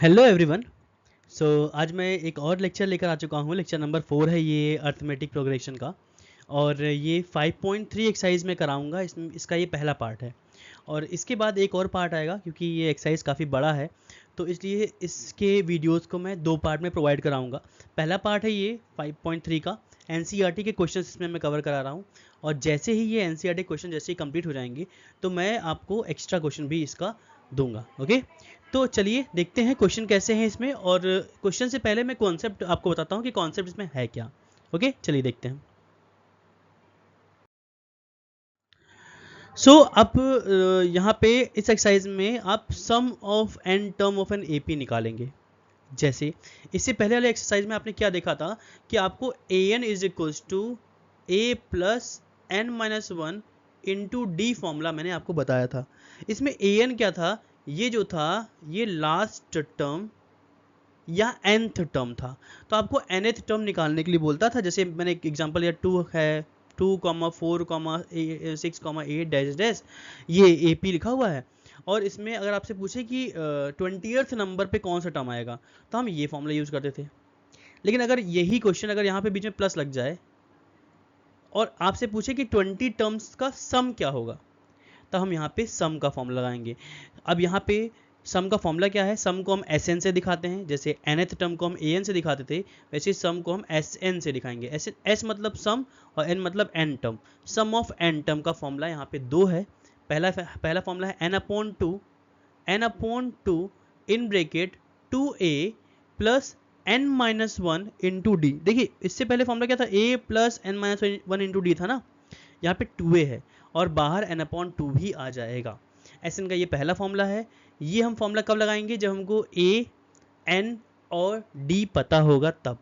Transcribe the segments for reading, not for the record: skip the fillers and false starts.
Hello everyone. आज मैं एक और लेक्चर लेकर आ चुका हूँ। लेक्चर नंबर 4 है ये अर्थमेटिक प्रोग्रेशन का, और ये 5.3 एक्सरसाइज में कराऊंगा। इसका ये पहला पार्ट है, और इसके बाद एक और पार्ट आएगा क्योंकि ये एक्सरसाइज काफ़ी बड़ा है, तो इसलिए इसके वीडियोस को मैं 2 पार्ट में प्रोवाइड कराऊंगा। पहला पार्ट है ये 5.3 का, एनसीईआरटी के क्वेश्चन इसमें मैं कवर करा रहा हूँ, और जैसे ही ये एनसीईआरटी क्वेश्चन जैसे ही कंप्लीट हो जाएंगे तो मैं आपको एक्स्ट्रा क्वेश्चन भी इसका दूंगा। ओके, तो चलिए देखते हैं क्वेश्चन कैसे हैं इसमें, और क्वेश्चन से पहले मैं कॉन्सेप्ट आपको बताता हूँ कि कॉन्सेप्ट इसमें है क्या। ओके, चलिए देखते हैं। अब यहाँ पे इस एक्सरसाइज में आप sum of N term of N AP निकालेंगे। जैसे इससे पहले वाले एक्सरसाइज में आपने क्या देखा था कि आपको a n is equals to a plus N minus one into d formula मैंने आपको बताया था। इसमें ए एन क्या था, ये जो था ये लास्ट टर्म या nth टर्म था, तो आपको nth टर्म निकालने के लिए बोलता था। जैसे मैंने एक एग्जांपल या 2 है, 2,4,6,8 डैश डैश ये AP लिखा हुआ है, और इसमें अगर आपसे पूछे कि 20th नंबर पे कौन सा टर्म आएगा तो हम ये फॉर्मूला यूज़ करते थे। लेकिन अगर यही क्वेश्चन अगर यहाँ पे बीच में प्लस लग जाए और आपसे पूछे कि 20 टर्म्स का सम क्या होगा, तो हम यहाँ पे सम का फॉर्मूला लगाएंगे। अब यहाँ पे सम का फॉर्मूला क्या है, सम को हम एस एन से दिखाते हैं, जैसे nth टर्म को हम ए एन से दिखाते थे, वैसे सम को हम एस एन से दिखाएंगे। एस मतलब सम और एन मतलब N term. Sum of N term का फॉर्मूला यहाँ पे 2 है। पहला फॉर्मूला है n/2 in bracket 2a plus n minus one into D. देखिए इससे पहले फॉर्मूला क्या था, a plus N minus one into D था ना, यहाँ पे 2a है और बाहर n/2 भी आ जाएगा। एस एन का ये पहला फॉर्मूला है। ये हम फॉर्मूला कब लगाएंगे, जब हमको a n और d पता होगा तब,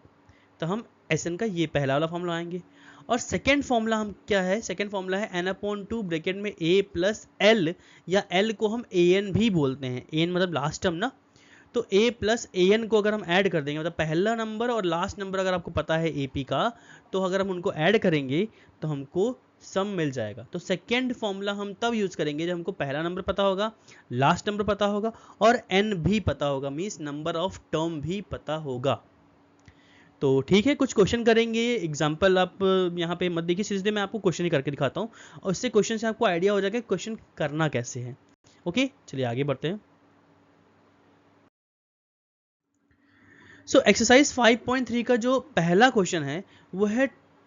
तो हम एस एन का ये पहला वाला फॉर्मूला लगाएंगे। और सेकेंड फॉर्मूला हम क्या है, सेकेंड फॉर्मूला है n/2 ब्रैकेट में a प्लस एल, या l को हम a n भी बोलते हैं, a n मतलब लास्ट टर्म ना, तो a प्लस ए एन को अगर हम ऐड कर देंगे, मतलब पहला नंबर और लास्ट नंबर अगर आपको पता है AP का, तो अगर हम उनको ऐड करेंगे तो हमको सम मिल जाएगा। तो सेकेंड फॉर्मूला हम तब यूज करेंगे जब हमको पहला नंबर पता होगा, लास्ट नंबर पता होगा और n भी पता होगा, मीन्स नंबर ऑफ टर्म भी पता होगा। तो ठीक है, कुछ क्वेश्चन करेंगे। एग्जाम्पल आप यहाँ पे मत देखिए, सीधे मैं आपको क्वेश्चन ही करके दिखाता हूँ, और इससे क्वेश्चन से आपको आइडिया हो जाएगा क्वेश्चन करना कैसे है। ओके, चलिए आगे बढ़ते हैं। एक्सरसाइज 5.3 का जो पहला क्वेश्चन है वो है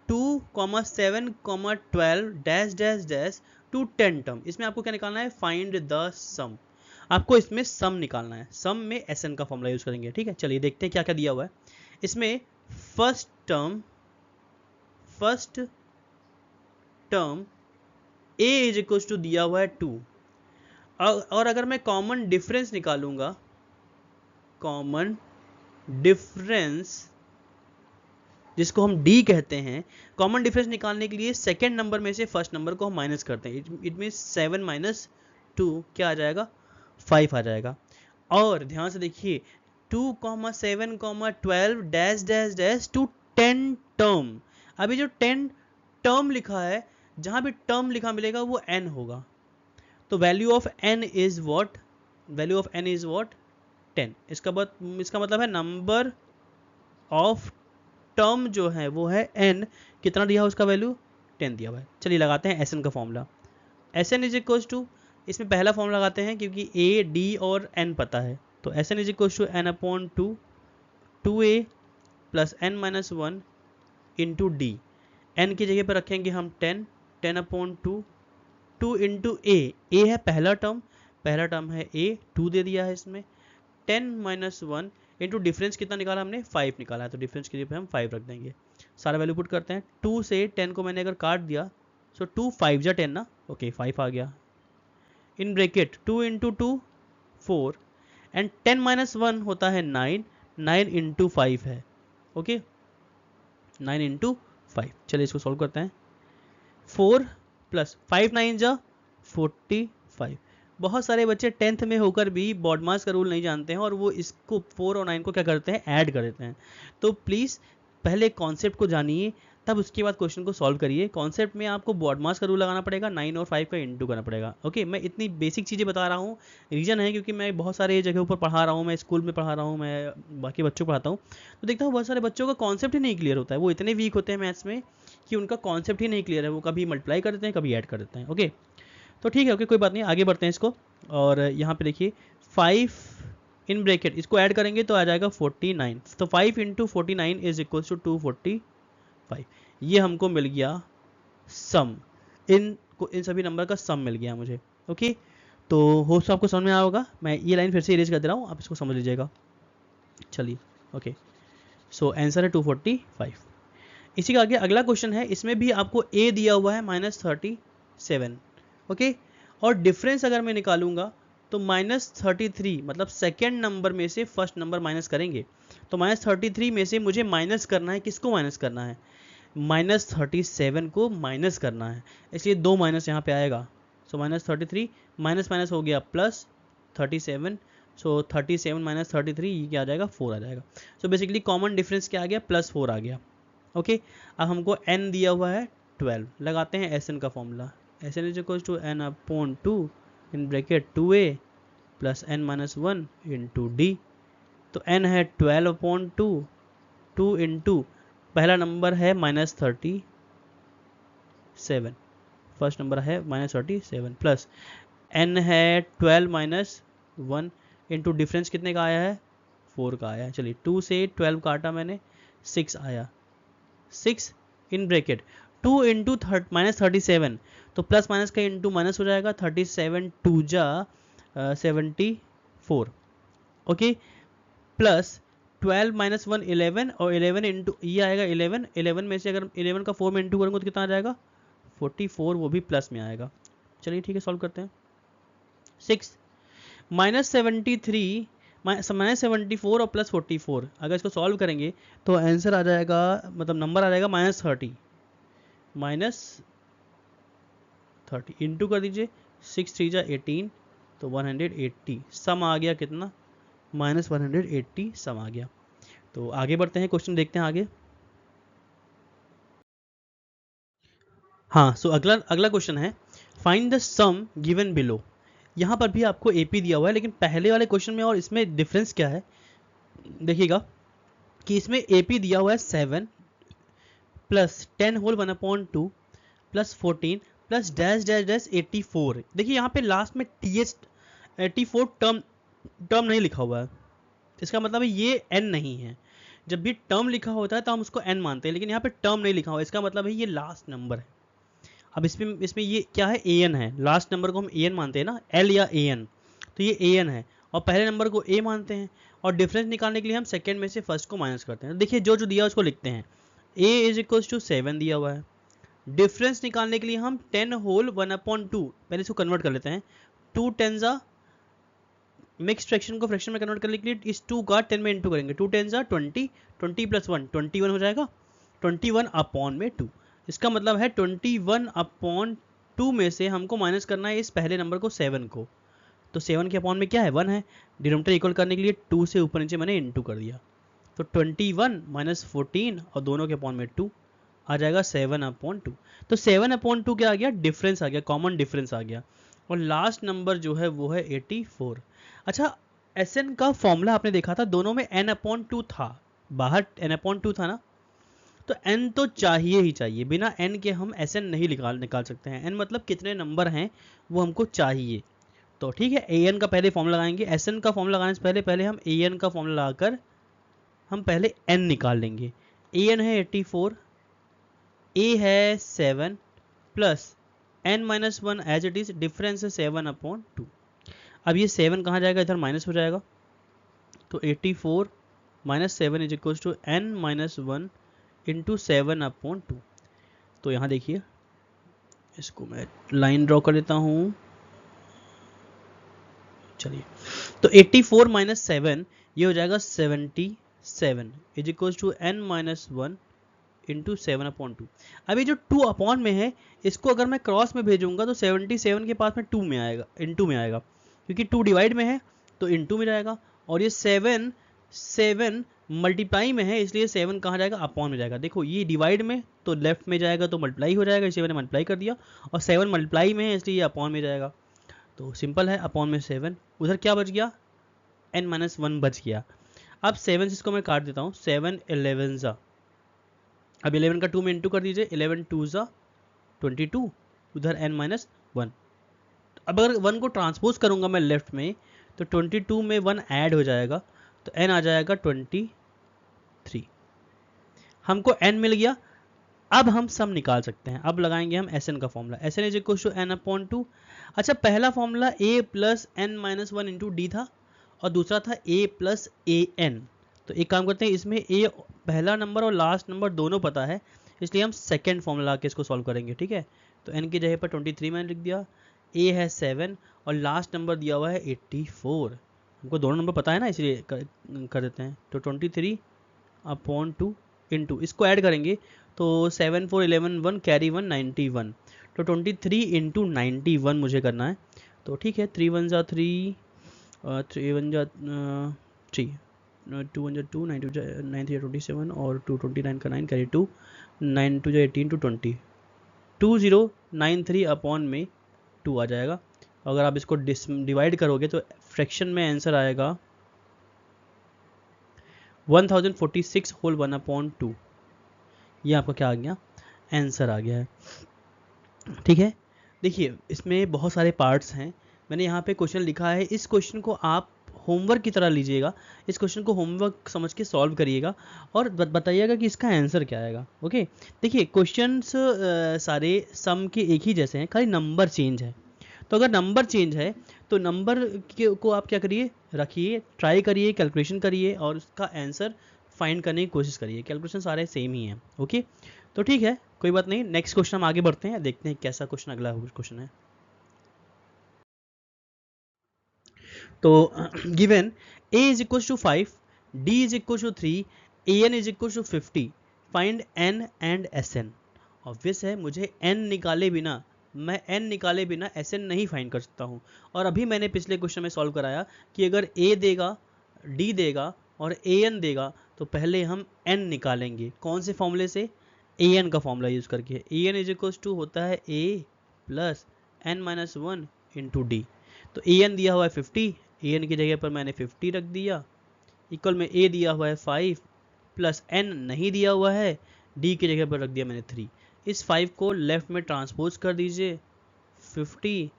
2,7,12 dash dash dash to 10 term. इसमें आपको क्या निकालना है, फाइंड द सम। आपको इसमें सम निकालना है। सम में एस एन का फॉर्मूला यूज करेंगे। ठीक है, चलिए देखते हैं क्या क्या दिया हुआ है इसमें। First term A is equal to दिया हुआ है 2, और अगर मैं कॉमन डिफरेंस निकालूंगा, कॉमन डिफरेंस जिसको हम डी कहते हैं, कॉमन डिफरेंस निकालने के लिए सेकेंड नंबर में से फर्स्ट नंबर को हम माइनस करते हैं। इट मीन 7 माइनस 2 क्या आ जाएगा, 5 आ जाएगा। और ध्यान से देखिए 2,7,12 dash dash dash to 10 term. अभी जो 10 टर्म लिखा है, जहां भी टर्म लिखा मिलेगा वो n होगा, तो value of n is what, value of n is what 10। इसका मतलब है नंबर ऑफ टर्म जो है वो है n, कितना दिया है उसका वैल्यू 10 दिया हुआ है। चलिए लगाते हैं एस एन का फॉर्मूला। S N is equal to, इसमें पहला फॉर्मूला लगाते हैं क्योंकि a d और n पता है, तो S N is equal to n/2 2a plus n minus one into D. n की जगह पर रखेंगे हम 10/2 2 इंटू a है पहला टर्म है a, 2 दे दिया है इसमें, 10 माइनस वन इंटू डिफरेंस कितना निकाला हमने, 5 निकाला है, तो डिफरेंस के लिए हम 5 रख देंगे। सारा वैल्यू पुट करते हैं। 2 से 10 को मैंने अगर काट दिया, सो 2 5 जा 10 ना, ओके 5 आ गया। In bracket 2 into 2 4 and 10 minus one होता है 9, 9 इंटू 5 है, ओके 9 इंटू 5। चलिए इसको सॉल्व करते हैं। 4 प्लस 5 9 जा 45। बहुत सारे बच्चे 10th में होकर भी बॉडमास का रूल नहीं जानते हैं, और वो इसको 4 और 9 को क्या करते हैं, ऐड कर देते हैं। तो प्लीज़ पहले कॉन्सेप्ट को जानिए, तब उसके बाद क्वेश्चन को सॉल्व करिए। कॉन्सेप्ट में आपको बॉडमास का रूल लगाना पड़ेगा, 9 और 5 का इंटू करना पड़ेगा। ओके, मैं इतनी बेसिक चीज़ें बता रहा हूँ, रीज़न है क्योंकि मैं बहुत सारे जगह पर पढ़ा रहा हूँ, मैं स्कूल में पढ़ा रहा हूँ, मैं बाकी बच्चों को पढ़ाता हूँ, तो देखता हूँ बहुत सारे बच्चों का कॉन्सेप्ट ही नहीं क्लियर होता है। वो इतने वीक होते हैं मैथ्स में कि उनका कॉन्सेप्ट ही नहीं क्लियर है, वो कभी मल्टीप्लाई कर देते हैं, कभी ऐड कर देते हैं। ओके, तो ठीक है, ओके, कोई बात नहीं, आगे बढ़ते हैं इसको। और यहाँ पे देखिए 5 इन ब्रैकेट, इसको ऐड करेंगे तो आ जाएगा 49। तो 5 इंटू 49 इज इक्वल टू 245। ये हमको मिल गया सम, इन सभी नंबर का सम मिल गया मुझे। ओके, तो होप आपको समझ में आया होगा। मैं ये लाइन फिर से इरेज कर दे रहा हूँ, आप इसको समझ लीजिएगा। चलिए, ओके, सो आंसर है 245। इसी का आगे अगला क्वेश्चन है, इसमें भी आपको a दिया हुआ है -37। ओके, और डिफरेंस अगर मैं निकालूंगा तो -33, मतलब सेकेंड नंबर में से फर्स्ट नंबर माइनस करेंगे। तो -33 में से मुझे माइनस करना है, किसको माइनस करना है? -37 को माइनस करना है, इसलिए 2 माइनस यहाँ पे आएगा। सो -33 माइनस माइनस हो गया +37। सो 37 माइनस 33, ये क्या आ जाएगा? 4 आ जाएगा। सो बेसिकली कॉमन डिफरेंस क्या आ गया? +4 आ गया। ओके, अब हमको n दिया हुआ है 12, लगाते हैं Sn का formula. Sn is equal to n/2 in bracket 2a plus n-1 into D. तो n है 12/2, 2 इंटू पहला नंबर है -37, फर्स्ट नंबर है -37, प्लस n है 12 माइनस 1 इंटू डिफरेंस कितने का आया है? 4 का आया है। चलिए 2 से 12 काटा मैंने, 6 आया। 6 इन ब्रैकेट 2 इंटू -37, तो प्लस माइनस का इंटू माइनस हो जाएगा। 37 2 जा 74। ओके, प्लस 12 माइनस 1 11, और 11 इंटू ये आएगा 11। 11 में से अगर 11 का 4 में इंटू करूँगा तो कितना आ जाएगा? 44, वो भी प्लस में आएगा। चलिए ठीक है, सॉल्व करते हैं। 6 -73 -74 और +44, अगर इसको सॉल्व करेंगे तो आंसर आ जाएगा, मतलब नंबर आ जाएगा -30। -30 इंटू कर दीजिए, 6 3 जा 18, तो 180। सम आ गया कितना? -180 सम आ गया। तो आगे बढ़ते हैं, क्वेश्चन देखते हैं आगे। हाँ, सो अगला क्वेश्चन है, find the sum given below. यहाँ पर भी आपको AP दिया हुआ है, लेकिन पहले वाले क्वेश्चन में और इसमें डिफरेंस क्या है देखिएगा, कि इसमें AP दिया हुआ है 7 plus 10 whole 1/2 plus 14 plus dash dash dash 84। देखिए यहाँ पे लास्ट में TH 84 टर्म नहीं लिखा हुआ है, इसका मतलब है ये n नहीं है। जब भी टर्म लिखा होता है तो हम उसको n मानते हैं, लेकिन यहाँ पे टर्म नहीं लिखा हुआ, इसका मतलब है ये लास्ट नंबर है। अब इसमें ये क्या है? an है, लास्ट नंबर को हम an मानते हैं ना, l या an, तो ये an है, और पहले नंबर को a मानते हैं, और डिफरेंस निकालने के लिए हम सेकंड में से फर्स्ट को माइनस करते हैं। देखिए जो दिया है उसको लिखते हैं। a इज इक्वल टू 7 दिया हुआ है, डिफरेंस निकालने के लिए हम 10 होल 1/2, पहले इसको कन्वर्ट कर लेते हैं। 2 10 मिक्स फ्रैक्शन को फ्रैक्शन में कन्वर्ट करने के लिए इस 2 का 10 में इंटू करेंगे। 2 10 20, 20 प्लस 1 21 हो जाएगा। 21 अपॉन में 2, इसका मतलब है 21/2 में से हमको माइनस करना है इस पहले नंबर को 7 को। तो 7 के अपॉन में क्या है? 1 है। डिनोमिनेटर इक्वल करने के लिए 2 से ऊपर नीचे मैंने इंटू कर दिया, तो 21 माइनस 14 और दोनों के अपॉन में 2 आ जाएगा 7/2। तो 7/2 क्या आ गया? डिफरेंस आ गया, कॉमन डिफरेंस आ गया, और लास्ट नंबर जो है वो है 84। अच्छा, Sn का फॉर्मूला आपने देखा था, दोनों में n/2 था, बाहर n/2 था ना, तो n तो चाहिए ही चाहिए, बिना n के हम Sn नहीं निकाल सकते हैं। n मतलब कितने नंबर हैं वो हमको चाहिए। तो ठीक है, an का पहले फॉर्मूला लगाएंगे। Sn का फॉर्मूला लगाने से पहले हम an का फॉर्मूला लगाकर हम पहले n निकाल लेंगे। an है 84, a है 7 plus n-1 as it is, difference है 7/2। अब ये 7 कहाँ जाएगा? इधर माइनस हो जाएगा, तो 84 minus 7 is equal to n-1 into 7/2। तो यहाँ देखिए, इसको मैं लाइन ड्रॉ कर देता हूँ। चलिए, तो 84 माइनस 7 ये हो जाएगा 77 is equal to n-1 into 7/2। अभी जो 2 अपॉन में है, इसको अगर मैं क्रॉस में भेजूंगा तो 77 के पास में 2 में आएगा, इंटू में आएगा, क्योंकि 2 डिवाइड में है तो इंटू में जाएगा। और ये 7 मल्टीप्लाई में है इसलिए 7 कहाँ जाएगा, अपॉन में जाएगा। देखो ये डिवाइड में तो लेफ्ट में जाएगा तो मल्टीप्लाई हो जाएगा, इसलिए मैंने मल्टीप्लाई कर दिया, और 7 मल्टीप्लाई में है इसलिए ये अपॉन में जाएगा। तो सिंपल है, अपॉन में 7, उधर क्या बच गया, n-1 बच गया। अब 7 से इसको मैं काट देता हूँ, 7 11 ज़ा, अब 11 का 2 में इंटू कर दीजिए, 11 2 ज़ा 22, उधर n-1। अब अगर 1 को ट्रांसपोज करूँगा मैं लेफ्ट में तो 22 में 1 ऐड हो जाएगा तो n आ जाएगा 23। हमको n मिल गया। अब हम सम निकाल सकते हैं, अब लगाएंगे हम Sn का formula, Sn is equal to n/2। अच्छा, पहला फॉर्मूला a plus n-1 into D था और दूसरा था a प्लस an। तो एक काम करते हैं, इसमें a पहला नंबर और लास्ट नंबर दोनों पता है, इसलिए हम सेकेंड फॉर्मूला के इसको सॉल्व करेंगे। ठीक है, तो n की जगह पर 23 मैंने लिख दिया, a है 7 और लास्ट नंबर दिया हुआ है 84। हमको दोनों नंबर पता है ना, इसलिए कर देते हैं। तो 23/2 इंटू इसको ऐड करेंगे तो 7 4 11 1 कैरी 1 91, तो 23 इंटू 91 मुझे करना है। तो ठीक है, 3 1 जा 3, 3 1 जा 3, 2 1 जा 2, 9 2 जा 9 3 27 और 2 29 का 9 कैरी 2, 9 2 जा 18 to 20, 2093 अपॉन में 2 आ जाएगा। अगर आप इसको डिवाइड करोगे तो फ्रैक्शन में आंसर आएगा 1046 होल 1/2। ये आपका क्या आ गया, आंसर आ गया है। ठीक है, देखिए इसमें बहुत सारे पार्ट्स हैं, मैंने यहाँ पे क्वेश्चन लिखा है, इस क्वेश्चन को आप होमवर्क की तरह लीजिएगा, इस क्वेश्चन को होमवर्क समझ के सॉल्व करिएगा और बताइएगा कि इसका आंसर क्या आएगा। ओके, देखिए क्वेश्चंस सारे सम के एक ही जैसे हैं, खाली नंबर चेंज है। तो अगर नंबर चेंज है तो नंबर को आप क्या करिए, रखिए, ट्राई करिए, कैलकुलेशन करिए और उसका आंसर फाइंड करने की कोशिश करिए। कैलकुलेशन सारे सेम ही हैं। ओके, तो ठीक है, कोई बात नहीं, नेक्स्ट क्वेश्चन हम आगे बढ़ते हैं, देखते हैं कैसा क्वेश्चन अगला क्वेश्चन है। तो given a is equal to 5, d is equal to 3, an is equal to 50, find n and sn। Obvious है, मुझे n निकाले बिना, मैं n निकाले बिना sn नहीं फाइंड कर सकता हूँ। और अभी मैंने पिछले क्वेश्चन में सॉल्व कराया कि अगर a देगा, d देगा और an देगा तो पहले हम n निकालेंगे। कौन से फॉर्मूले से, an का फॉर्मूला यूज़ करके। an इज इक्वल टू होता है a plus n-1 into D. तो an दिया हुआ है 50, an की जगह पर मैंने 50 रख दिया, इक्वल में a दिया हुआ है 5 प्लस n नहीं दिया हुआ है, d की जगह पर रख दिया मैंने 3। इस 5 को लेफ्ट में ट्रांसपोज कर दीजिए, 50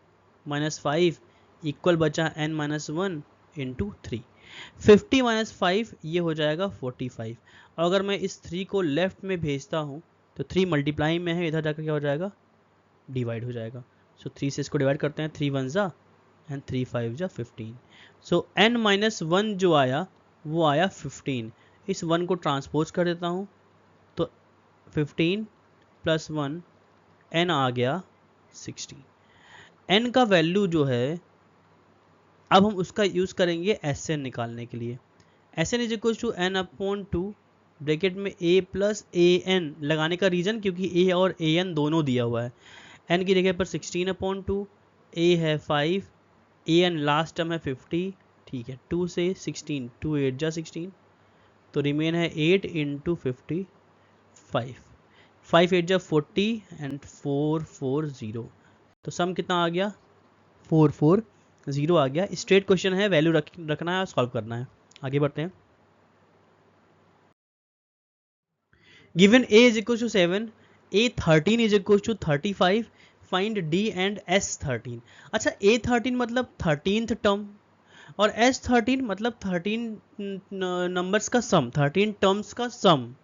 माइनस 5 इक्वल बचा n-1 इंटू 3। 50 माइनस 5 ये हो जाएगा 45। और अगर मैं इस 3 को लेफ्ट में भेजता हूँ तो 3 मल्टीप्लाई में है, इधर जाकर क्या हो जाएगा, डिवाइड हो जाएगा। सो 3 से इसको डिवाइड करते हैं, 3 1 जा एंड 3 5 जा 15। सो n-1 जो आया वो आया 15। इस 1 को ट्रांसपोज कर देता हूँ तो 15 प्लस 1 n आ गया 16। n का वैल्यू जो है अब हम उसका यूज़ करेंगे Sn निकालने के लिए। Sn is equal to n/2 bracket में a प्लस an लगाने का रीज़न क्योंकि a और an दोनों दिया हुआ है। n की जगह पर 16/2, a है 5, an लास्ट टर्म है 50। ठीक है, 2 से 16, 2 8 जा 16, तो रिमेन है 8 इंटू 50 5, 5 8 जा 40 एंड 4 4 0। तो सम कितना आ गया, 4 4 0 आ गया। स्ट्रेट क्वेश्चन है, वैल्यू रखना है और सॉल्व करना है। आगे बढ़ते हैं। Given a is equal to 7, a 13 is equal to 35, find d and s13। अच्छा, a13 मतलब 13th टर्म और s13 मतलब 13 नंबर्स का सम, 13 टर्म्स का सम।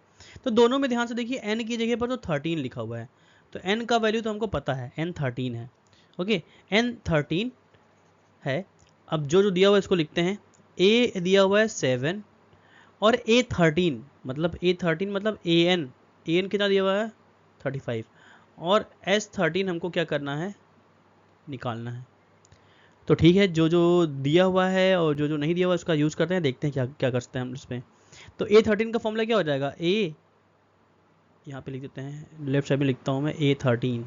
तो दोनों में ध्यान से देखिए, n की जगह पर तो 13 लिखा हुआ है, तो n का वैल्यू तो हमको पता है, n 13 है। ओके, n 13 है। अब जो दिया हुआ है इसको लिखते हैं, a दिया हुआ है 7 और a13 मतलब an कितना दिया हुआ है 35 और s13 हमको क्या करना है, निकालना है। तो ठीक है, जो जो दिया हुआ है और जो जो नहीं दिया हुआ है उसका यूज़ करते हैं, देखते हैं क्या क्या कर सकते हैं हम इसमें। तो a13 का फॉर्मूला क्या हो जाएगा, a यहाँ पे लिख देते हैं, लेफ्ट साइड में लिखता हूँ मैं a13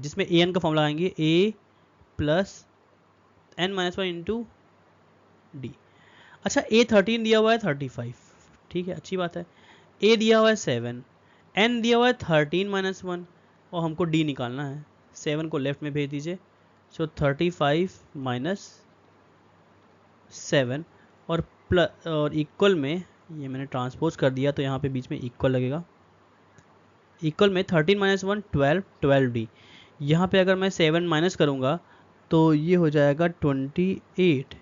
जिसमें an का फॉर्मूला लगाएंगे a plus n-1 into D. अच्छा A13 दिया हुआ है 35, ठीक है अच्छी बात है। A दिया हुआ है 7, N दिया हुआ है 13-1 और हमको D निकालना है। 7 को लेफ्ट में भेज दीजिए, सो 35 माइनस 7 और प्लस और इक्वल में, ये मैंने ट्रांसपोज कर दिया तो यहाँ पे बीच में इक्वल लगेगा। इक्वल में 13-1 12, 12D। यहाँ पे अगर मैं 7 माइनस करूँगा तो ये हो जाएगा 28,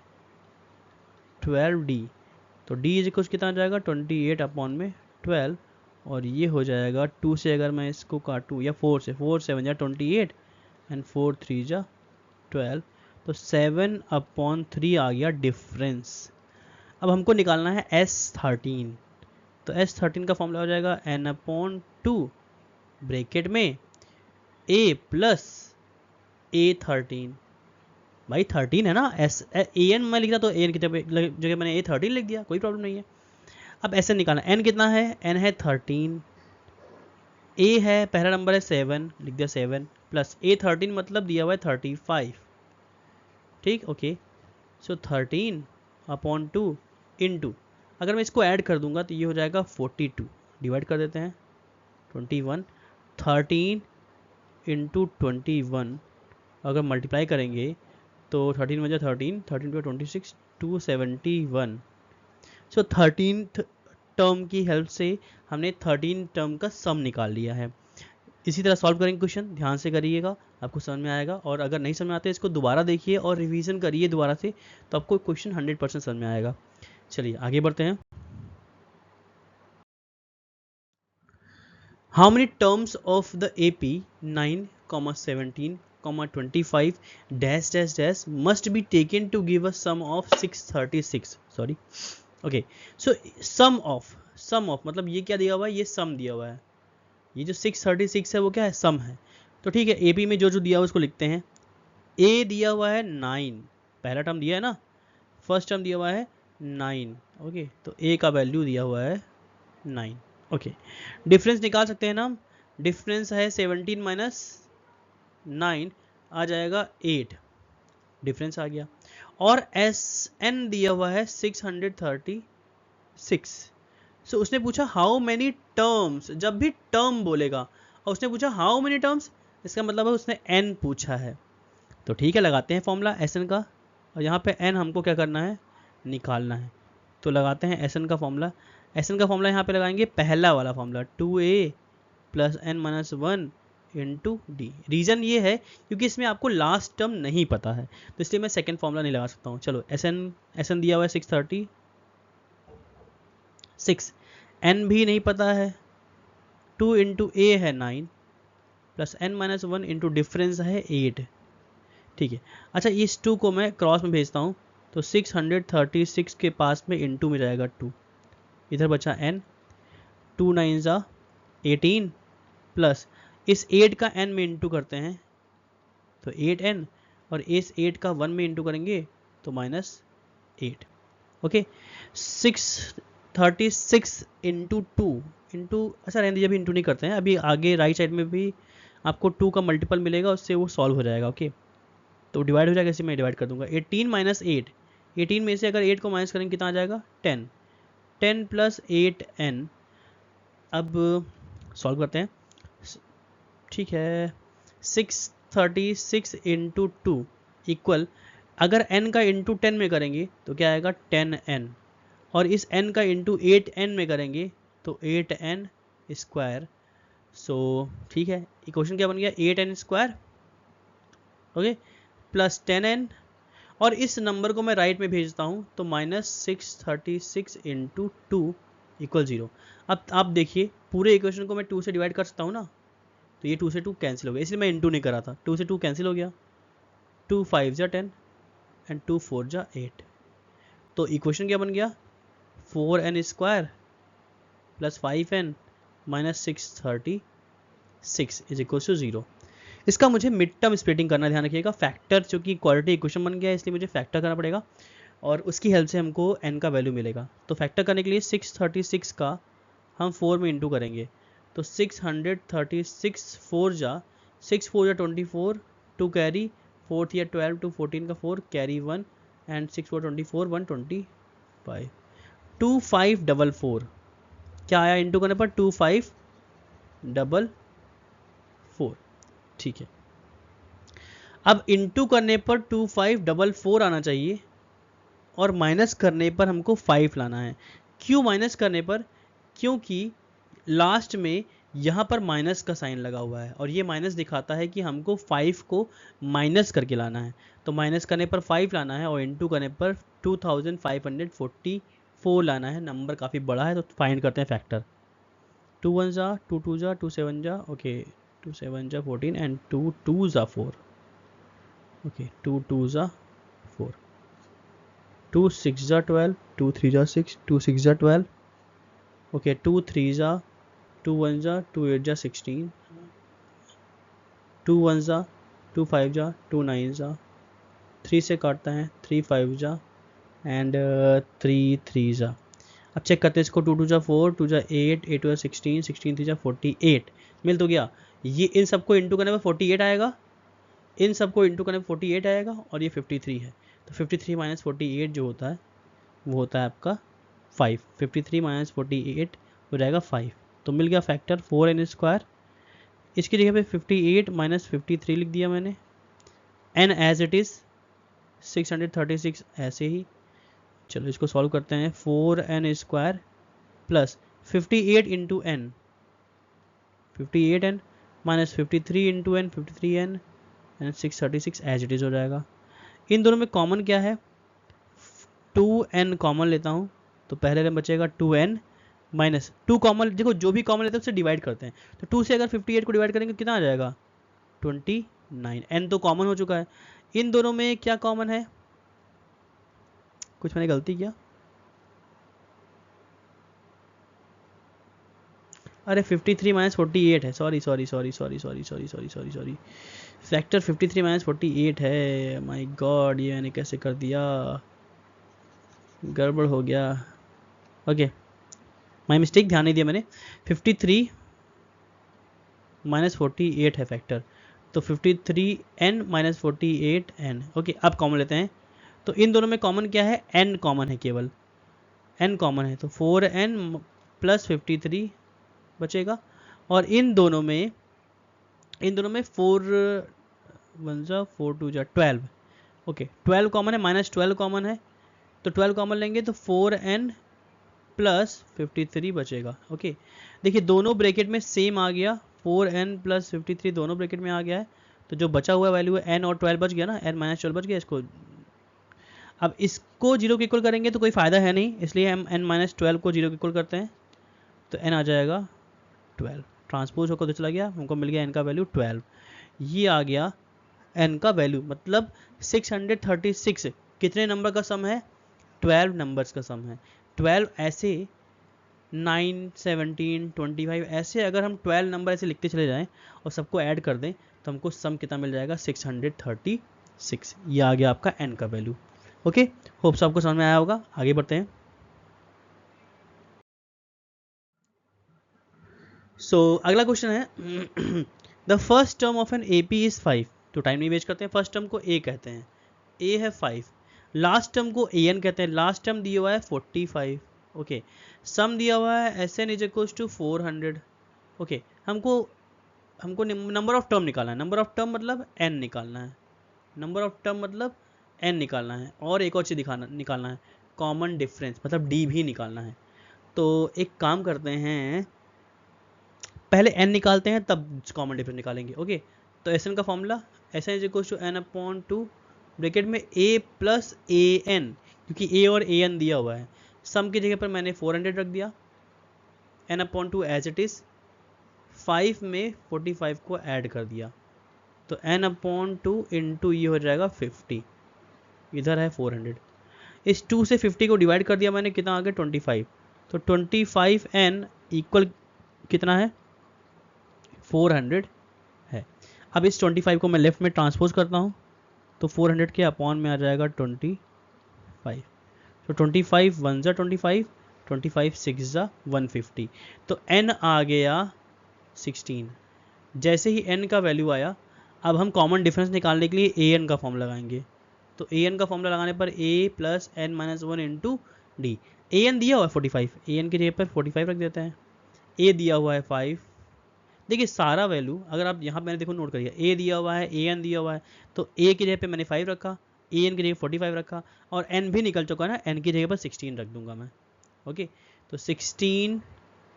12D। तो D इज इक्वल कितना आ जाएगा 28 अपॉन में 12, और ये हो जाएगा 2 से अगर मैं इसको काटूँ या 4 से, 4 7 या 28 एंड 4 3 जा 12, तो 7/3 आ गया डिफरेंस। अब हमको निकालना है S13, तो S13 का फॉर्मूला हो जाएगा N/2 ब्रैकेट में A प्लस A13। भाई 13 है ना, AN मैं लिखता तो AN की जगह मैंने A13 लिख दिया, कोई प्रॉब्लम नहीं है। अब SN निकालना, N कितना है, N है 13, A है पहला नंबर है 7, लिख दिया 7 प्लस A13 मतलब दिया हुआ है 35, ठीक ओके। सो 13/2 इंटू, अगर मैं इसको ऐड कर दूंगा तो ये हो जाएगा 42, डिवाइड कर देते हैं 21, 13 इंटू 21 अगर मल्टीप्लाई करेंगे तो 13 में 13, 13 टू 26, 271। सो 13th टर्म की हेल्प से हमने 13 टर्म का सम निकाल लिया है। इसी तरह सॉल्व करेंगे क्वेश्चन, ध्यान से करिएगा, आपको समझ में आएगा। और अगर नहीं समझ में आते इसको दोबारा देखिए और रिवीजन करिए दोबारा से, तो आपको क्वेश्चन 100% समझ में आएगा। चलिए आगे बढ़ते हैं। How many terms of the AP 9, 17, 25 dash dash dash must be taken to give a sum of 636, sorry okay. So sum of मतलब ये क्या दिया हुआ है, ये सम दिया हुआ है, ये जो 636 है वो क्या है, सम है। तो ठीक है, AP में जो जो दिया हुआ है उसको लिखते हैं। A दिया हुआ है 9, पहला टर्म दिया है ना, फर्स्ट टर्म दिया हुआ है 9, ओके। तो A का वैल्यू दिया हुआ है 9, ओके। डिफरेंस निकाल सकते हैं ना हम, डिफरेंस है 17 माइनस 9 आ जाएगा 8, डिफरेंस आ गया। और SN दिया हुआ है 636। सो उसने पूछा हाउ मेनी टर्म्स, जब भी टर्म बोलेगा और उसने पूछा हाउ मेनी टर्म्स, इसका मतलब है उसने n पूछा है। तो ठीक है, लगाते हैं फॉर्मूला SN का, और यहाँ पे n हमको क्या करना है, निकालना है। तो लगाते हैं SN का फॉर्मूला। SN का फॉर्मूला यहाँ पे लगाएंगे पहला वाला formula 2A plus n-1 into D. Reason ये है क्योंकि इसमें आपको लास्ट टर्म नहीं पता है, तो इसलिए मैं सेकेंड फॉर्मूला नहीं लगा सकता हूँ। चलो SN दिया हुआ है 636, n भी नहीं पता है, 2 इंटू ए है 9 प्लस n-1 इंटू डिफरेंस है 8, ठीक है। अच्छा इस 2 को मैं क्रॉस में भेजता हूँ, तो 636 के पास में इंटू में जाएगा 2, इधर बचा n, 2 9 जा 18 प्लस इस 8 का n में इंटू करते हैं तो 8n, और इस 8 का 1 में इंटू करेंगे तो -8, ओके। 636 इंटू 2 इंटू, अच्छा रहने दीजिए अभी इंटू नहीं करते हैं, अभी आगे राइट साइड में भी आपको 2 का मल्टीपल मिलेगा, उससे वो सॉल्व हो जाएगा, ओके। तो डिवाइड हो जाएगा, इसी में डिवाइड कर दूंगा। 18 माइनस 8, 18 में से अगर 8 को माइनस करेंगे कितना आ जाएगा 10, 10 प्लस 8n। अब सॉल्व करते हैं, ठीक है। 636 इंटू 2 इक्वल, अगर n का इंटू 10 में करेंगे तो क्या आएगा 10n, और इस n का इंटू 8n में करेंगे तो 8n स्क्वायर। सो ठीक है, इक्वेशन क्या बन गया 8n square, okay, plus 10n, और इस नंबर को मैं राइट में भेजता हूँ तो -636 इंटू 2 इक्वल 0। अब आप देखिए पूरे इक्वेशन को मैं 2 से डिवाइड कर सकता हूँ ना, तो ये 2 से 2 कैंसिल हो गया, इसलिए मैं इंटू नहीं करा था, 2 से 2 कैंसिल हो गया, 2 5 जा 10 एंड 2 4 जा 8। तो इक्वेशन क्या बन गया 4n square plus 5n minus 636 is equal to 0। इसका मुझे मिड टर्म स्प्लिटिंग करना, ध्यान रखिएगा, फैक्टर चूंकि क्वालिटी इक्वेशन बन गया है इसलिए मुझे फैक्टर करना पड़ेगा, और उसकी हेल्प से हमको n का वैल्यू मिलेगा। तो फैक्टर करने के लिए 636 का हम 4 में इंटू करेंगे, तो 636 4 जा 6 4 जा 24, 2 कैरी 4 या 12, 2 14 का 4 कैरी 1 एंड 6 4 24 124, 5 2544 क्या आया इंटू करने पर 2544, ठीक है। अब इंटू करने पर 2544 आना चाहिए और माइनस करने पर हमको 5 लाना है। क्यों माइनस करने पर? क्योंकि लास्ट में यहाँ पर माइनस का साइन लगा हुआ है और ये माइनस दिखाता है कि हमको 5 को माइनस करके लाना है। तो माइनस करने पर 5 लाना है और इंटू करने पर 2544 लाना है। नंबर काफ़ी बड़ा है तो फाइंड करते हैं फैक्टर। 2 1 जा 2 2 जा 2 7 जा, ओके 2 7 जा 14 एंड 2 2 जा 4, ओके 2 2 जा 4, 2 6 जा 12, 2 3 जा 6, 2 6 जा 12, ओके 2 3 जा 2 1 जा 2 8 जा 16, 2 1 जा 2 5 जा 2 9 जा, 3 से काटता है 3 5 जा एंड 3 3 जा। अब चेक करते हैं इसको। 2 2 जा 4, 2 जा 8, 8 जा 16, 16 3 जा 48 मिल तो गया। ये इन सबको इंटू करने पर 48 आएगा, इन सबको इंटू करने पर 48 आएगा और ये 53 है। तो 53 माइनस 48 जो होता है वो होता है आपका 5। 53 माइनस 48 हो जाएगा 5। तो मिल गया फैक्टर 4n²। इसकी जगह पे 58 माइनस 53 लिख दिया मैंने। n एज इट इज़ 636 ऐसे ही। चलो इसको सॉल्व करते हैं। 4n² plus 58 into n, 58n minus 53 into n, 53n and 636 as it is हो जाएगा। इन दोनों में कॉमन क्या है? 2n कॉमन लेता हूँ तो पहले में बचेगा 2n माइनस 2 कॉमन। देखो जो भी कॉमन लेते हैं उससे डिवाइड करते हैं। तो 2 से अगर 58 को डिवाइड करेंगे कितना आ जाएगा? 29। n तो कॉमन हो चुका है। इन दोनों में क्या कॉमन है? कुछ मैंने गलती किया? अरे 53 माइनस 48 है। सॉरी फैक्टर 53 माइनस 48 है। माय गॉड, ये मैंने कैसे कर दिया? गड़बड़ हो गया। ओके माय मिस्टेक, ध्यान नहीं दिया मैंने। 53 माइनस 48 है फैक्टर, तो 53n माइनस 48n। ओके अब कॉमन लेते हैं। तो इन दोनों में कॉमन क्या है? n कॉमन है, केवल n कॉमन है। तो 4n प्लस 53 बचेगा। और इन दोनों में 4 1 जा 4 2 जा 12, ओके 12 कॉमन है, माइनस 12 कॉमन है। तो 12 कॉमन लेंगे तो 4n प्लस 53 बचेगा। ओके देखिए दोनों ब्रैकेट में सेम आ गया, 4n प्लस 53 दोनों ब्रैकेट में आ गया है। तो जो बचा हुआ वैल्यू है n और 12 बच गया ना, n माइनस 12 बच गया। इसको अब इसको 0 के इक्वल करेंगे तो कोई फ़ायदा है नहीं, इसलिए हम n माइनस 12 को 0 के इक्वल करते हैं। तो n आ जाएगा 12, ट्रांसपोज होकर तो चला गया, हमको मिल गया n का वैल्यू 12। ये आ गया n का वैल्यू, मतलब 636 कितने नंबर का सम है? 12 नंबर्स का सम है। 12 ऐसे 9 17 25 ऐसे अगर हम 12 नंबर ऐसे लिखते चले जाएं और सबको ऐड कर दें तो हमको सम कितना मिल जाएगा? 636। ये आ गया आपका n का वैल्यू। ओके होप्स आपको समझ में आया होगा। आगे बढ़ते हैं। सो अगला क्वेश्चन है the first term of an AP is 5। तो टाइम नहीं वेस्ट करते हैं, फर्स्ट टर्म को A कहते हैं, A है 5। लास्ट टर्म को AN कहते हैं, लास्ट टर्म दिया हुआ है 45। ओके सम दिया हुआ है SN is equals to 400। Okay हमको नंबर ऑफ टर्म निकालना है। नंबर ऑफ टर्म मतलब n निकालना है, नंबर ऑफ टर्म मतलब n निकालना है। और एक और चीज़ निकालना है, कॉमन डिफरेंस मतलब d भी निकालना है। तो एक काम करते हैं, पहले n निकालते हैं तब कॉमन डिफरेंस निकालेंगे। ओके तो SN का formula SN is equal to n/2 bracket में A प्लस AN, क्योंकि A और AN दिया हुआ है। सम की जगह पर मैंने 400 रख दिया, n/2 एज इट इज़, 5 में 45 को ऐड कर दिया तो n/2 इंटू ये हो जाएगा 50, इधर है 400। इस 2 से 50 को डिवाइड कर दिया मैंने, कितना आ गया? 25। तो 25n इक्वल कितना है? 400 है। अब इस 25 को मैं लेफ्ट में ट्रांसपोज करता हूँ तो 400 के अपॉन में आ जाएगा 25। तो 25 1 जा 25, 25 6 जा 150। तो n आ गया 16। जैसे ही n का वैल्यू आया, अब हम कॉमन डिफरेंस निकालने के लिए an का फॉर्म लगाएंगे। तो an का फॉर्मूला लगाने पर a plus n minus 1 into d. A n दिया हुआ है 45, ए एन की जगह पर 45 रख देते हैं। ए दिया हुआ है 5। देखिए सारा वैल्यू अगर आप यहाँ मैंने देखो नोट करिए, ए दिया हुआ है, ए एन दिया हुआ है, तो ए की जगह पे मैंने 5 रखा, ए एन की जगह 45 रखा, और एन भी निकल चुका है ना, एन की जगह पर 16 रख दूंगा मैं। ओके, तो 16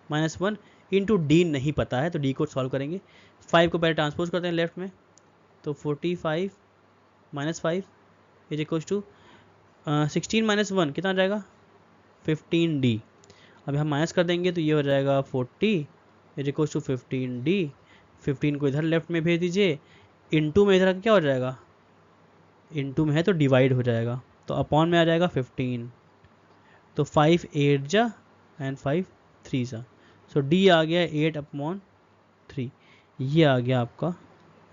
माइनस 1 इंटू डी नहीं पता है तो डी को सॉल्व करेंगे। 5 को पहले ट्रांसपोज करते हैं लेफ्ट में, तो 45 minus 5 is equal to 16 minus 1 कितना आ जाएगा 15D। अब हम माइनस कर देंगे तो ये हो जाएगा 40 इज इक्वल टू 15D। 15 को इधर लेफ्ट में भेज दीजिए, इनटू में इधर क्या हो जाएगा, इनटू में है तो डिवाइड हो जाएगा, तो अपॉन में आ जाएगा 15। तो 5 8 जा एंड 5 3 जा, सो डी आ गया 8/3। ये आ गया आपका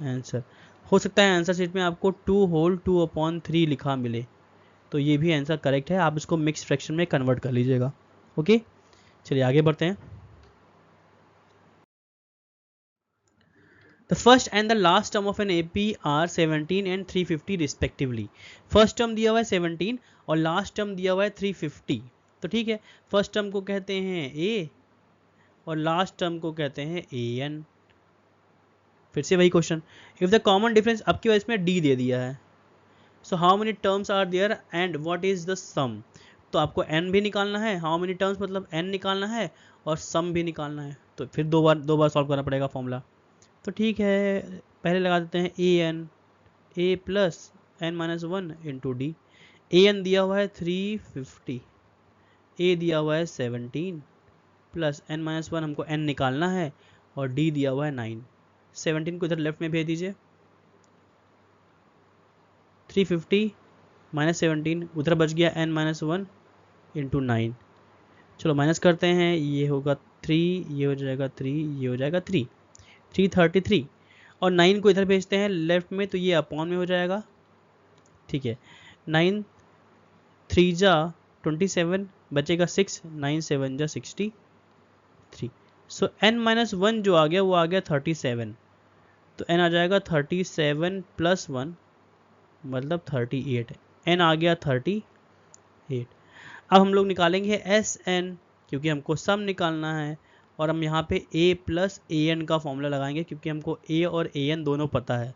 आंसर। हो सकता है आंसर शीट में आपको 2 होल 2/3 लिखा मिले, तो ये भी आंसर करेक्ट है, आप इसको मिक्स फ्रैक्शन में कन्वर्ट कर लीजिएगा। ओके, चलिए आगे बढ़ते हैं। The first and the last term of an AP are 17 and 350 respectively। First term दिया हुआ है 17 और लास्ट टर्म दिया हुआ है 350। तो ठीक है, फर्स्ट टर्म को कहते हैं A और लास्ट टर्म को कहते हैं AN। फिर से वही question, if the common difference अब की वजह में D दे दिया है, so how many terms are there and what is the sum. तो आपको n भी निकालना है, हाउ मेनी टर्म्स मतलब n निकालना है, और सम भी निकालना है, तो फिर दो बार सॉल्व करना पड़ेगा फॉर्मूला। तो ठीक है, पहले लगा देते हैं a n, a plus N minus 1 into d. A n दिया हुआ है 350, ए दिया हुआ है 17 प्लस एन माइनस 1 हमको एन निकालना है, और डी दिया हुआ है 9। 17 को इधर लेफ्ट में भेज दीजिए, 350 माइनस 17 उधर बच गया एन माइनस 1 इंटू 9। चलो माइनस करते हैं, ये होगा 3, ये हो जाएगा 3, ये हो जाएगा 333, और 9 को इधर भेजते हैं लेफ्ट में, तो ये अपॉन में हो जाएगा। ठीक है, 9 3 जा 27 बचेगा 6, 9 7 जा 63। सो n माइनस 1 जो आ गया वो आ गया 37, तो n आ जाएगा 37 प्लस 1 मतलब 38, n आ गया 38। अब हम लोग निकालेंगे Sn क्योंकि हमको सम निकालना है, और हम यहाँ पे a प्लस an का फॉर्मूला लगाएंगे क्योंकि हमको a और an दोनों पता है।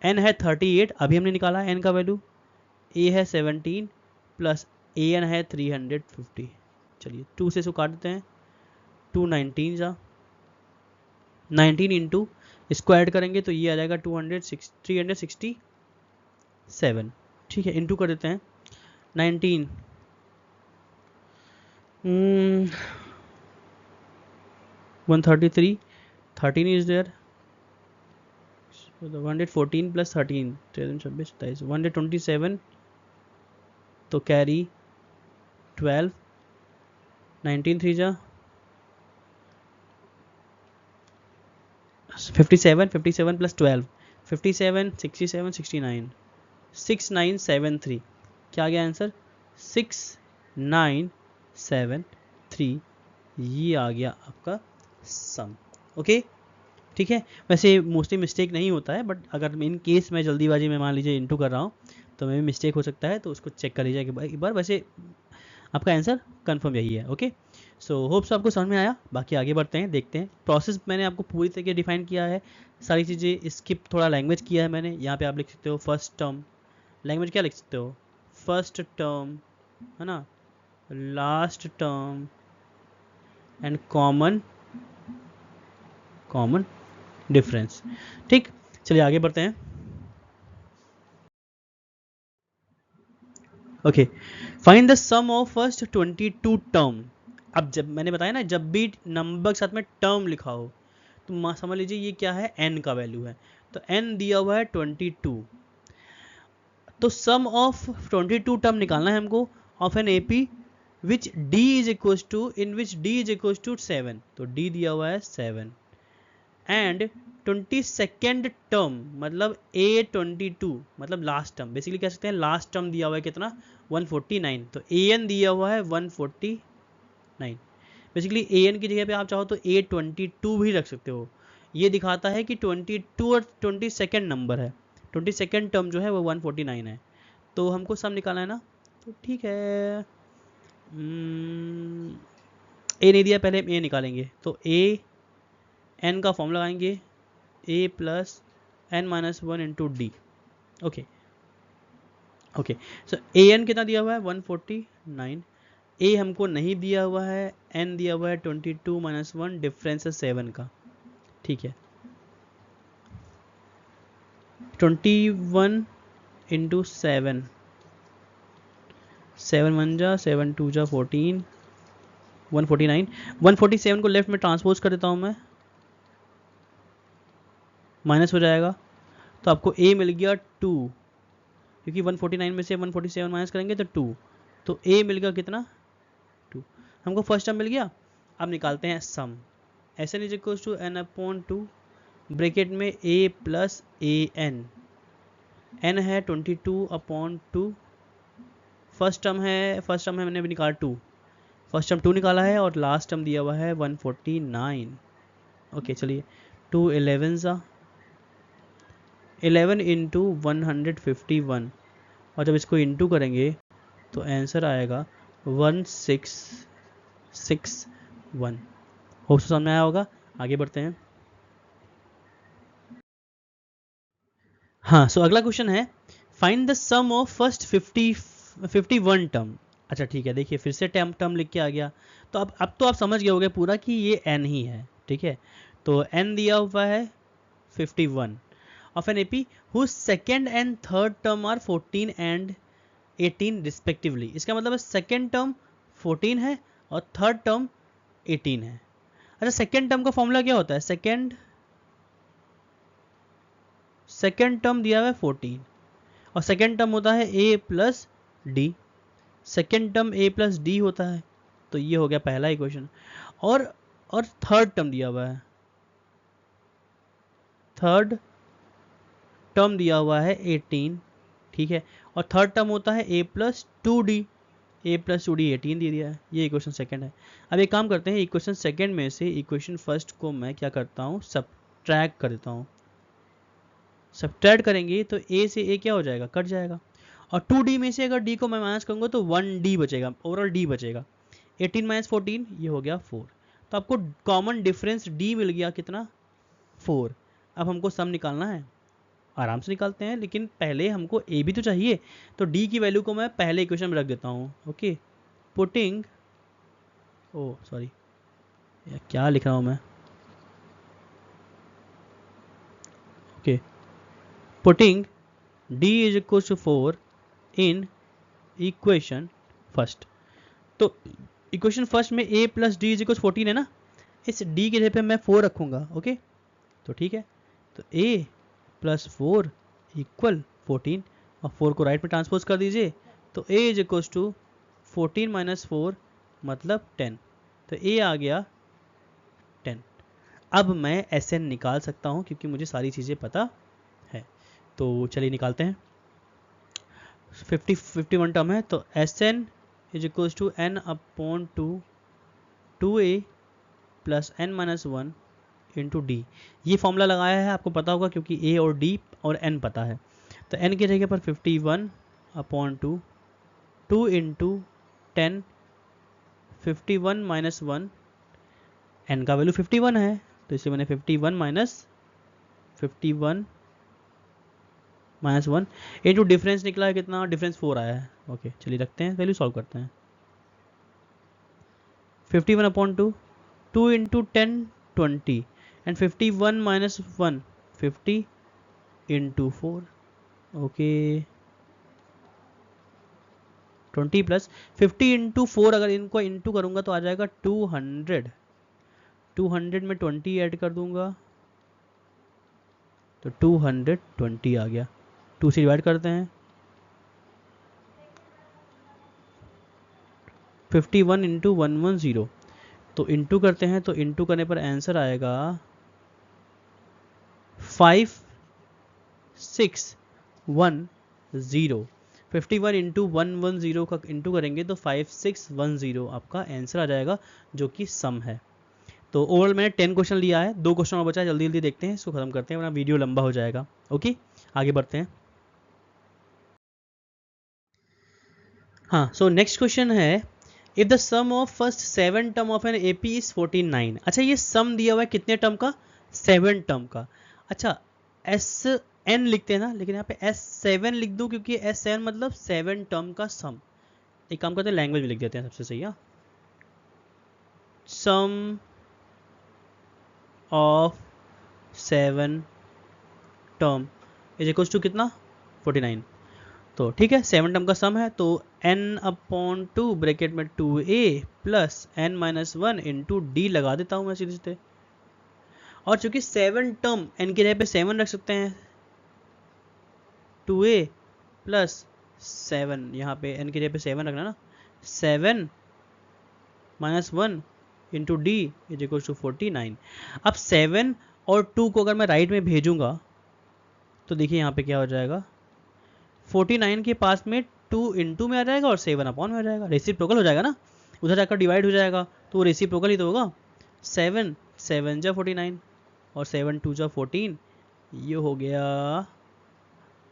n है 38, अभी हमने निकाला n का वैल्यू, a है 17 प्लस an है 350। चलिए 2 से इसको काट देते हैं, 2 19 जा 19 इंटू इसको ऐड करेंगे तो ये आ जाएगा 367। ठीक है, इंटू कर देते हैं 19 133, 13 is there, so the 114 plus 13 26 27, 127, तो कैरी 12, 19 3 जा 57, 57 plus 12 57, 67 69, 6973। क्या आ गया आंसर 6973, ये आ गया आपका सम। ओके, ठीक है, वैसे मोस्टली मिस्टेक नहीं होता है, बट अगर इन केस मैं जल्दीबाजी में मान लीजिए इंटू कर रहा हूँ तो मैं भी मिस्टेक हो सकता है, तो उसको चेक कर लीजिए एक बार। वैसे आपका आंसर कंफर्म यही है। ओके, सो होप्स आपको समझ में आया। बाकी आगे बढ़ते हैं, देखते हैं प्रोसेस। मैंने आपको पूरी तरीके डिफाइन किया है, सारी चीज़ें स्किप थोड़ा लैंग्वेज किया है मैंने। यहाँ पे आप लिख सकते हो फर्स्ट टर्म, लैंग्वेज क्या लिख सकते हो, फर्स्ट टर्म है ना, last term and common difference. ठीक, चलिए आगे बढ़ते हैं। Okay, find the sum of first 22 term. अब जब मैंने बताया ना, जब भी नंबर के साथ में टर्म लिखा हो तो समझ लीजिए ये क्या है, n का वैल्यू है, तो n दिया हुआ है 22, तो सम ऑफ 22 टर्म निकालना है हमको of N AP which d is equal to, in which d is equal to 7, तो d दिया हुआ है 7, एंड 22nd टर्म मतलब A22 मतलब लास्ट टर्म, बेसिकली कह सकते हैं लास्ट टर्म दिया हुआ है कितना 149, तो an दिया हुआ है 149। बेसिकली an की जगह पे आप चाहो तो A22 भी रख सकते हो, ये दिखाता है कि 22 और 22nd नंबर है, 22nd टर्म जो है वो 149 है, तो हमको सम निकालना है ना, तो ठीक है ए नहीं दिया, पहले हम ए निकालेंगे। तो ए एन का फॉर्म लगाएंगे, a plus N minus one into d. Okay okay, so a n कितना दिया हुआ है 149, ए हमको नहीं दिया हुआ है, एन दिया हुआ है 22 माइनस वन, डिफरेंस है 7 का। ठीक है, 21 इंटू 7, 7 1 जा 7 2 जा 14, 149, 147 को लेफ्ट में ट्रांसपोज कर देता हूँ मैं, माइनस हो जाएगा, तो आपको ए मिल गया 2, क्योंकि 149 में से 147 माइनस करेंगे तो 2, तो ए मिल गया कितना 2, हमको फर्स्ट टर्म मिल गया। अब निकालते हैं sum, S N is equals to n upon 2, bracket में a plus a n, n है 22 अपॉन 2, फर्स्ट टर्म है मैंने अभी निकाला 2, फर्स्ट टर्म 2 निकाला है, और लास्ट टर्म दिया हुआ है 149। ओके चलिए, 2 11 सा 11 इंटू 151, और जब इसको इंटू करेंगे तो आंसर आएगा 1661। होप समझ में आया होगा, आगे बढ़ते हैं। हाँ, सो अगला क्वेश्चन है, find the sum of first 51 term. अच्छा ठीक है, देखिए फिर से टर्म लिख के आ गया, तो अब तो आप समझ गए होंगे पूरा कि ये n ही है। ठीक है, तो n दिया हुआ है 51 of an AP whose second and third term are 14 and 18 respectively। इसका मतलब है सेकेंड टर्म 14 है और थर्ड टर्म 18 है। अच्छा, सेकेंड टर्म का फॉर्मूला क्या होता है? सेकेंड टर्म दिया हुआ है 14 और सेकेंड टर्म होता है a plus D, second term a plus D होता है, तो ये हो गया पहला इक्वेशन। और थर्ड टर्म दिया हुआ है, थर्ड टर्म दिया हुआ है 18, ठीक है, और थर्ड टर्म होता है a plus two D, a plus two D 18 दे दिया है। ये इक्वेशन सेकंड है। अब एक काम करते हैं, इक्वेशन सेकंड में से इक्वेशन फर्स्ट को मैं क्या करता हूँ, सब्ट्रैक्ट कर देता हूँ। सब्ट्रैक्ट करेंगे तो a से a क्या हो जाएगा, कट जाएगा, और 2d में से अगर d को मैं माइनस करूँगा तो 1d बचेगा, ओवरऑल d बचेगा। 18 माइनस 14 ये हो गया 4, तो आपको कॉमन डिफरेंस d मिल गया कितना, 4। अब हमको सम निकालना है, आराम से निकालते हैं, लेकिन पहले हमको a भी तो चाहिए, तो d की वैल्यू को मैं पहले इक्वेशन में रख देता हूँ। ओके, पुटिंग, ओ सॉरी क्या लिख रहा हूँ मैं, okay, putting d is equal to 4 in equation first. तो इक्वेशन फर्स्ट में a plus d is equal 14 है ना, इस d के जगह पे मैं 4 रखूँगा। ओके, तो ठीक है, तो a प्लस 4 इक्वल 14, और 4 को राइट में ट्रांसपोज कर दीजिए, तो a is equal to 14 minus 4 मतलब 10, तो a आ गया 10। अब मैं Sn निकाल सकता हूँ क्योंकि मुझे सारी चीज़ें पता है, तो चलिए निकालते हैं। 51 टर्म है, तो Sn is equal to n upon 2a plus n minus 1 into d. ये फॉर्मूला लगाया है, आपको पता होगा क्योंकि a और d और n पता है। तो n की जगह पर 51 अपॉन 2 इंटू 10, 51 माइनस 1, n का वैल्यू 51 है, तो इसे मैंने 51 माइनस 1 इंटू डिफरेंस निकला है कितना, डिफरेंस 4 आया है। ओके चलिए रखते हैं, वैल्यू सॉल्व करते हैं। 51 upon 2 into 10 20, and 51 minus 1 50 into 4। Okay, 20 plus 50 into 4, अगर इनको इंटू करूँगा तो आ जाएगा 200। 200 में 20 ऐड कर दूंगा तो 220 आ गया। 2 से डिवाइड करते हैं, 51 इंटू 110, तो इंटू करते हैं, तो इंटू करने पर आंसर आएगा 5610। 51 इंटू 110 का इंटू करेंगे तो 5610 आपका आंसर आ जाएगा, जो कि सम है। तो ओवरऑल मैंने 10 क्वेश्चन लिया है, 2 क्वेश्चन और बचा है, जल्दी जल्दी देखते हैं, इसको खत्म करते हैं वरना वीडियो लंबा हो जाएगा। ओके आगे बढ़ते हैं। हाँ, सो नेक्स्ट क्वेश्चन है, if the sum of first 7 term of N AP is 49। अच्छा ये सम दिया हुआ है कितने टर्म का, 7 टर्म का। अच्छा एस एन लिखते हैं ना, लेकिन यहाँ पे S7 लिख दूँ क्योंकि S7 मतलब 7 टर्म का सम। एक काम करते हैं लैंग्वेज में लिख देते हैं, सबसे सही है। Sum of 7 term is equal to कितना, 49। तो ठीक है 7 टर्म का सम है, तो n/2 ब्रैकेट में 2a plus n-1 into D लगा देता हूँ मैं सीधे सीधे। और चूंकि 7 टर्म n की जगह पे 7 रख सकते हैं, 2a प्लस 7, यहाँ पे n की जगह पे 7 रखना ना, 7 - 1 into d is equal to 49। अब 7 और 2 को अगर मैं राइट में भेजूंगा तो देखिए यहाँ पे क्या हो जाएगा, 49 के पास में 2 इंटू में आ जाएगा और 7 अपॉन में आ जाएगा, रेसिप्रोकल हो जाएगा ना, उधर जाकर डिवाइड हो जाएगा तो वो रेसिप्रोकल ही तो होगा। 7 7 जा 49 और 7 2 जा 14, ये हो गया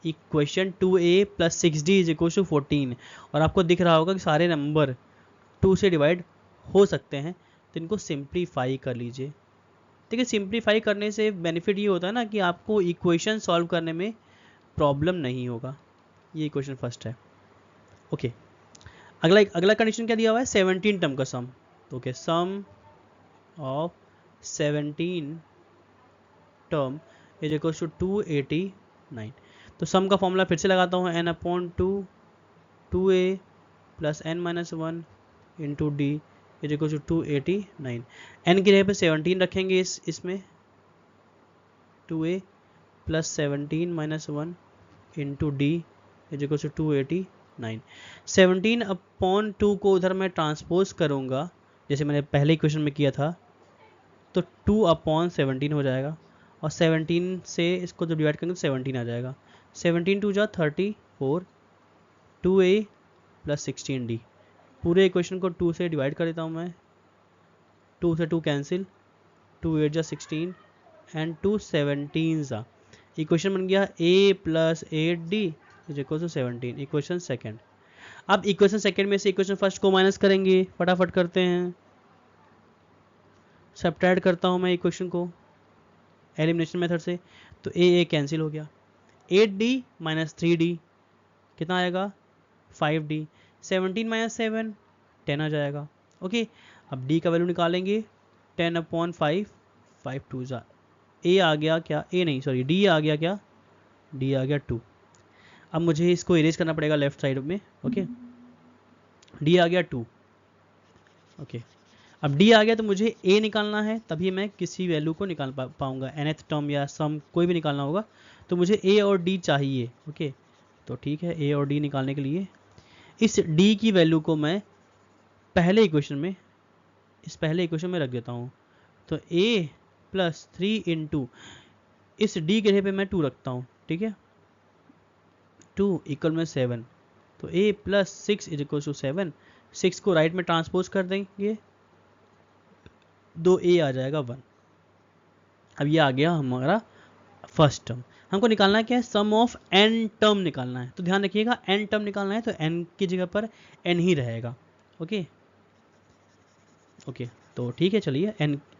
equation 2a plus 6d is equal to 14। और आपको दिख रहा होगा कि सारे नंबर 2 से डिवाइड हो सकते हैं, तो इनको सिंप्लीफाई कर लीजिए। ठीक है, सिंप्लीफाई करने से बेनिफिट ये होता है ना कि आपको इक्वेशन सॉल्व करने में प्रॉब्लम नहीं होगा। ये इक्वेशन फर्स्ट है। ओके अगला कंडीशन क्या दिया हुआ है, 17 टर्म का सम। तो okay sum of 17 term is equal to 289। तो सम का फॉर्मूला फिर से लगाता हूँ, n/2 2a plus n-1 into d is equal to 289। n की जगह पे 17 रखेंगे इसमें, 2a plus 17 - 1 into d is equal to 289। 17/2 को उधर मैं ट्रांसपोज करूँगा जैसे मैंने पहले इक्वेशन में किया था, तो 2/17 हो जाएगा, और 17 से इसको जब डिवाइड करेंगे तो 17 आ जाएगा। 17 2 जा 34, 2a प्लस 16d। पूरे इक्वेशन को 2 से डिवाइड कर देता हूँ मैं, 2 से 2 कैंसिल, 2 8 जा 16 एंड 2 17 जा। इक्वेशन बन गया a plus 8d is equal to 17, equation second. अब इक्वेशन सेकेंड में से इक्वेशन फर्स्ट को माइनस करेंगे, फटाफट करते हैं। सब्ट्रैक्ट करता हूँ मैं इक्वेशन को एलिमिनेशन मेथड से, तो a कैंसिल हो गया, 8d माइनस 3d कितना आएगा 5d, 17 - 7 10 आ जाएगा। ओके अब d का वैल्यू निकालेंगे, 10/5, 5 2 जा, a आ गया क्या, a नहीं सॉरी d आ गया क्या, d आ गया 2। अब मुझे इसको इरेज करना पड़ेगा लेफ्ट साइड में। ओके d आ गया 2। ओके अब d आ गया तो मुझे a निकालना है, तभी मैं किसी वैल्यू को निकाल पाऊंगा, nth टर्म या सम कोई भी निकालना होगा, तो मुझे a और d चाहिए। ओके तो ठीक है, a और d निकालने के लिए इस d की वैल्यू को मैं पहले इक्वेशन में रख देता हूँ। तो a प्लस 3 इंटू इस d के जगह पे मैं 2 रखता हूँ, ठीक है, 2 इक्वल में 7, तो a plus 6 is equal to 7। 6 को राइट में ट्रांसपोज कर देंगे, 2a आ जाएगा 1। अब ये आ गया हमारा फर्स्ट टर्म। हमको निकालना क्या है, सम ऑफ n टर्म निकालना है। तो ध्यान रखिएगा n टर्म निकालना है तो n की जगह पर n ही रहेगा। ओके ओके तो ठीक है, चलिए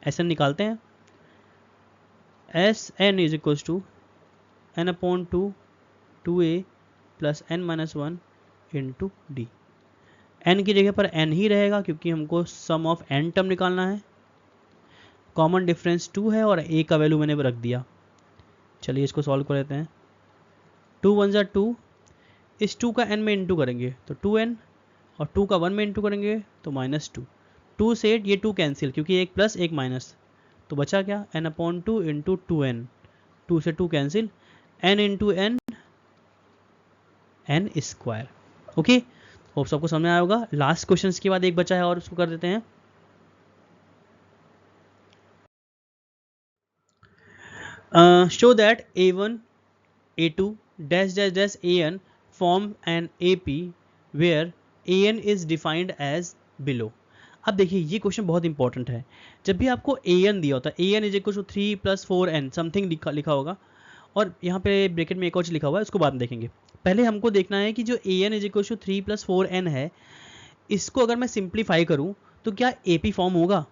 Sn निकालते हैं। Sn is equal to n/2 2a plus n-1 into D. n की जगह पर n ही रहेगा क्योंकि हमको सम ऑफ n टर्म निकालना है। कॉमन डिफरेंस 2 है और a का वैल्यू मैंने रख दिया। चलिए इसको सॉल्व कर लेते हैं। 2 1 जा 2, इस 2 का n में इंटू करेंगे तो 2n, और 2 का 1 में इंटू करेंगे तो -2। 2 से ये 2 कैंसिल क्योंकि एक प्लस एक माइनस, तो बचा क्या n/2 इंटू 2n, 2 से 2 cancel, n into n n square. Okay hope सबको समझ में आया होगा। लास्ट क्वेश्चन के बाद एक बचा है और उसको कर देते हैं। Show that a1 a2 dash dash dash an form an AP where an is defined as below। अब देखिए ये क्वेश्चन बहुत इंपॉर्टेंट है। जब भी आपको an दिया होता है, an is equal to 3 + 4n something लिखा होगा, और यहाँ पे ब्रैकेट में एक और चीज लिखा हुआ है, उसको बाद में देखेंगे। पहले हमको देखना है कि जो an is equal to 3 + 4n है, इसको अगर मैं सिंप्लीफाई करूं तो क्या AP फॉर्म होगा?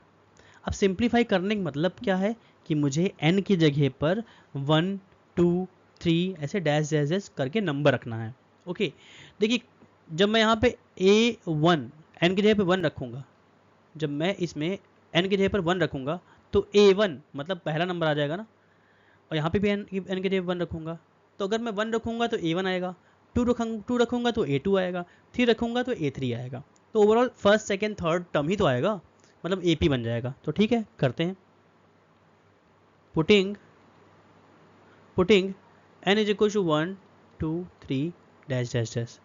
अब सिंप्लीफाई करने का मतलब क्या है कि मुझे n की जगह पर 1 2 3 ऐसे डैश डैश डैश करके नंबर रखना है। ओके, देखिए जब मैं यहाँ पे A1 n की जगह पे 1 रखूँगा, जब मैं इसमें n की जगह पर 1 रखूँगा तो A1 मतलब पहला नंबर आ जाएगा ना, और यहाँ पे भी n की जगह 1 रखूँगा, तो अगर मैं 1 रखूँगा तो A1 आएगा, 2 रखूँगा तो A2 आएगा, 3 रखूँगा तो A3 आएगा। तो overall first second third term ही तो आएगा, मतलब AP बन जाएगा। तो ठीक है, करते हैं। Putting n is equal to 1 2 3 dash dash dash.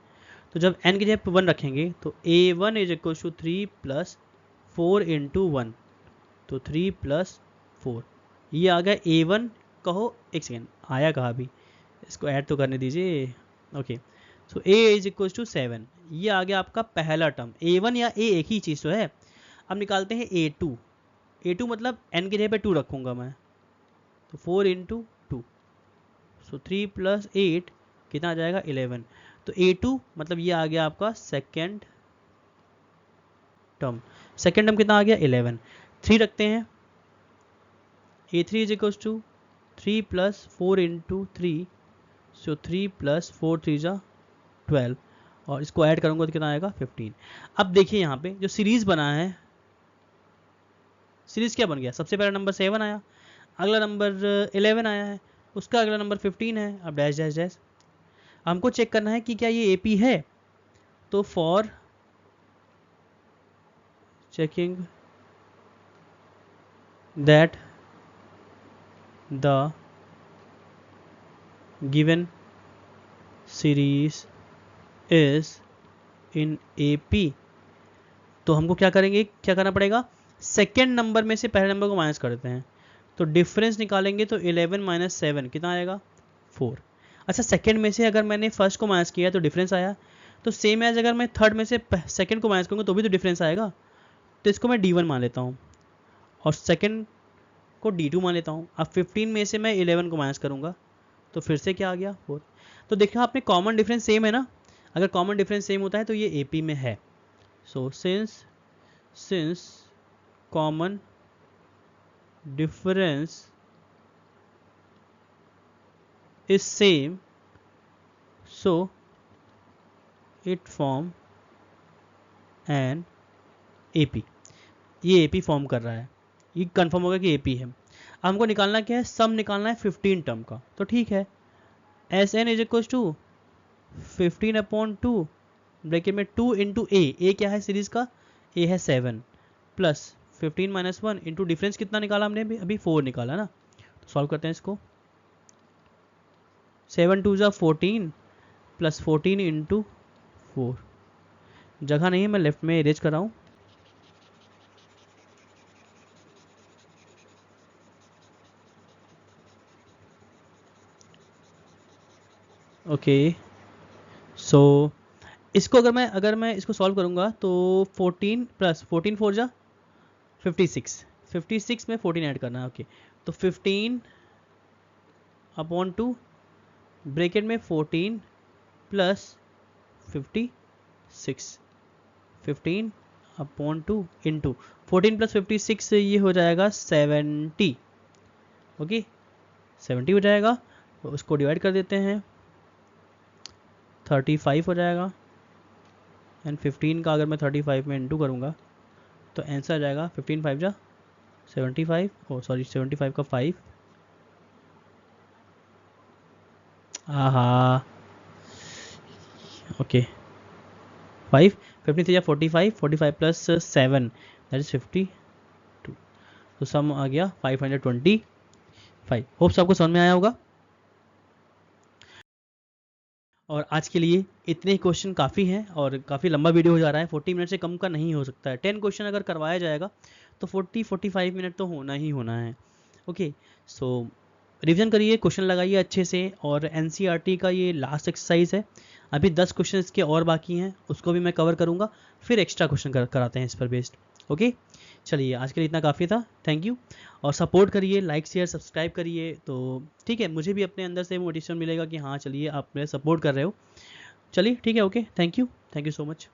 तो जब n की जगह पे 1 रखेंगे तो A1 is equal to 3 plus 4 into 1, तो 3 प्लस 4, ये आ गया A1। कहो एक सेकेंड, आया कहाँ भी, इसको ऐड तो करने दीजिए। Okay, so A is equal to 7, ये आ गया आपका पहला टर्म। A1 या A एक ही चीज़ तो है। अब निकालते हैं A2 मतलब n की जगह पे 2 रखूँगा मैं, तो 4 इंटू 2, सो 3 प्लस 8 कितना आ जाएगा 11। तो A2 मतलब ये आ गया आपका सेकेंड टर्म कितना आ गया 11। 3 रखते हैं, A3 is equal to 3 plus 4 into 3, so 3 plus 4 3 जा 12, और इसको ऐड करूंगा तो कितना आएगा 15। अब देखिए यहाँ पे जो सीरीज बना है, सीरीज क्या बन गया, सबसे पहला नंबर 7 आया, अगला नंबर 11 आया है, उसका अगला नंबर 15 है। अब डैश डैश डैश हमको चेक करना है कि क्या ये AP है। तो for checking that the given series is in AP, तो हमको क्या करना पड़ेगा, सेकेंड नंबर में से पहले नंबर को माइनस कर देते हैं, तो डिफरेंस निकालेंगे तो 11 माइनस 7 कितना आएगा 4। अच्छा, सेकेंड में से अगर मैंने फर्स्ट को माइनस किया तो डिफरेंस आया, तो सेम एज अगर मैं थर्ड में से सेकेंड को माइनस करूँगा तो भी तो डिफरेंस आएगा, तो इसको मैं D1 मान लेता हूँ और सेकेंड को D2 मान लेता हूँ। अब 15 में से मैं 11 को माइनस करूँगा तो फिर से क्या आ गया 4। तो देखा आपने, कॉमन डिफरेंस सेम है ना, अगर कॉमन डिफरेंस सेम होता है तो ये AP में है। सो since common difference is same, so it form an AP। ये AP फॉर्म कर रहा है, ये कंफर्म होगा कि AP है। अब हमको निकालना क्या है, सम निकालना है 15 टर्म का। तो ठीक है, SN is equal to 15/2 bracket में 2 इंटू A क्या है सीरीज का, A है 7 प्लस 15 माइनस 1 इंटू डिफरेंस कितना निकाला हमने अभी 4 निकाला ना। तो सॉल्व करते हैं इसको, 7 2 जा 14 प्लस 14 इंटू 4, जगह नहीं है मैं लेफ्ट में इरेज कर रहा हूँ। ओके, सो इसको अगर मैं इसको सॉल्व करूँगा तो 14 प्लस 14 4 जा 56 में 14 ऐड करना है। ओके, तो 15/2 ब्रैकेट में 14 प्लस 56, 15/2 इंटू 14 प्लस 56 से ये हो जाएगा 70। ओके, 70 हो जाएगा, तो उसको डिवाइड कर देते हैं, 35 हो जाएगा। एंड 15 का अगर मैं 35 में इंटू करूँगा तो आंसर आ जाएगा 15 5 जा 75, ओ सॉरी 75 का 5, आहा ओके 5, 15 3 जा 45, 45 प्लस 7 दैट इज 52, तो सम आ गया 525। होप्स आपको समझ में आया होगा। और आज के लिए इतने क्वेश्चन काफ़ी हैं और काफ़ी लंबा वीडियो हो जा रहा है, 40 मिनट से कम का नहीं हो सकता है। 10 क्वेश्चन अगर करवाया जाएगा तो 40-45 मिनट तो होना ही होना है। ओके, सो रिवीजन करिए, क्वेश्चन लगाइए अच्छे से, और NCERT का ये लास्ट एक्सरसाइज है, अभी 10 क्वेश्चन इसके और बाकी हैं, उसको भी मैं कवर करूँगा, फिर एक्स्ट्रा क्वेश्चन कराते हैं इस पर बेस्ड। ओके, चलिए आज के लिए इतना काफ़ी था, थैंक यू। और सपोर्ट करिए, लाइक शेयर सब्सक्राइब करिए, तो ठीक है, मुझे भी अपने अंदर से मोटिवेशन मिलेगा कि हाँ चलिए आप मेरा सपोर्ट कर रहे हो। चलिए ठीक है, okay, thank you so much.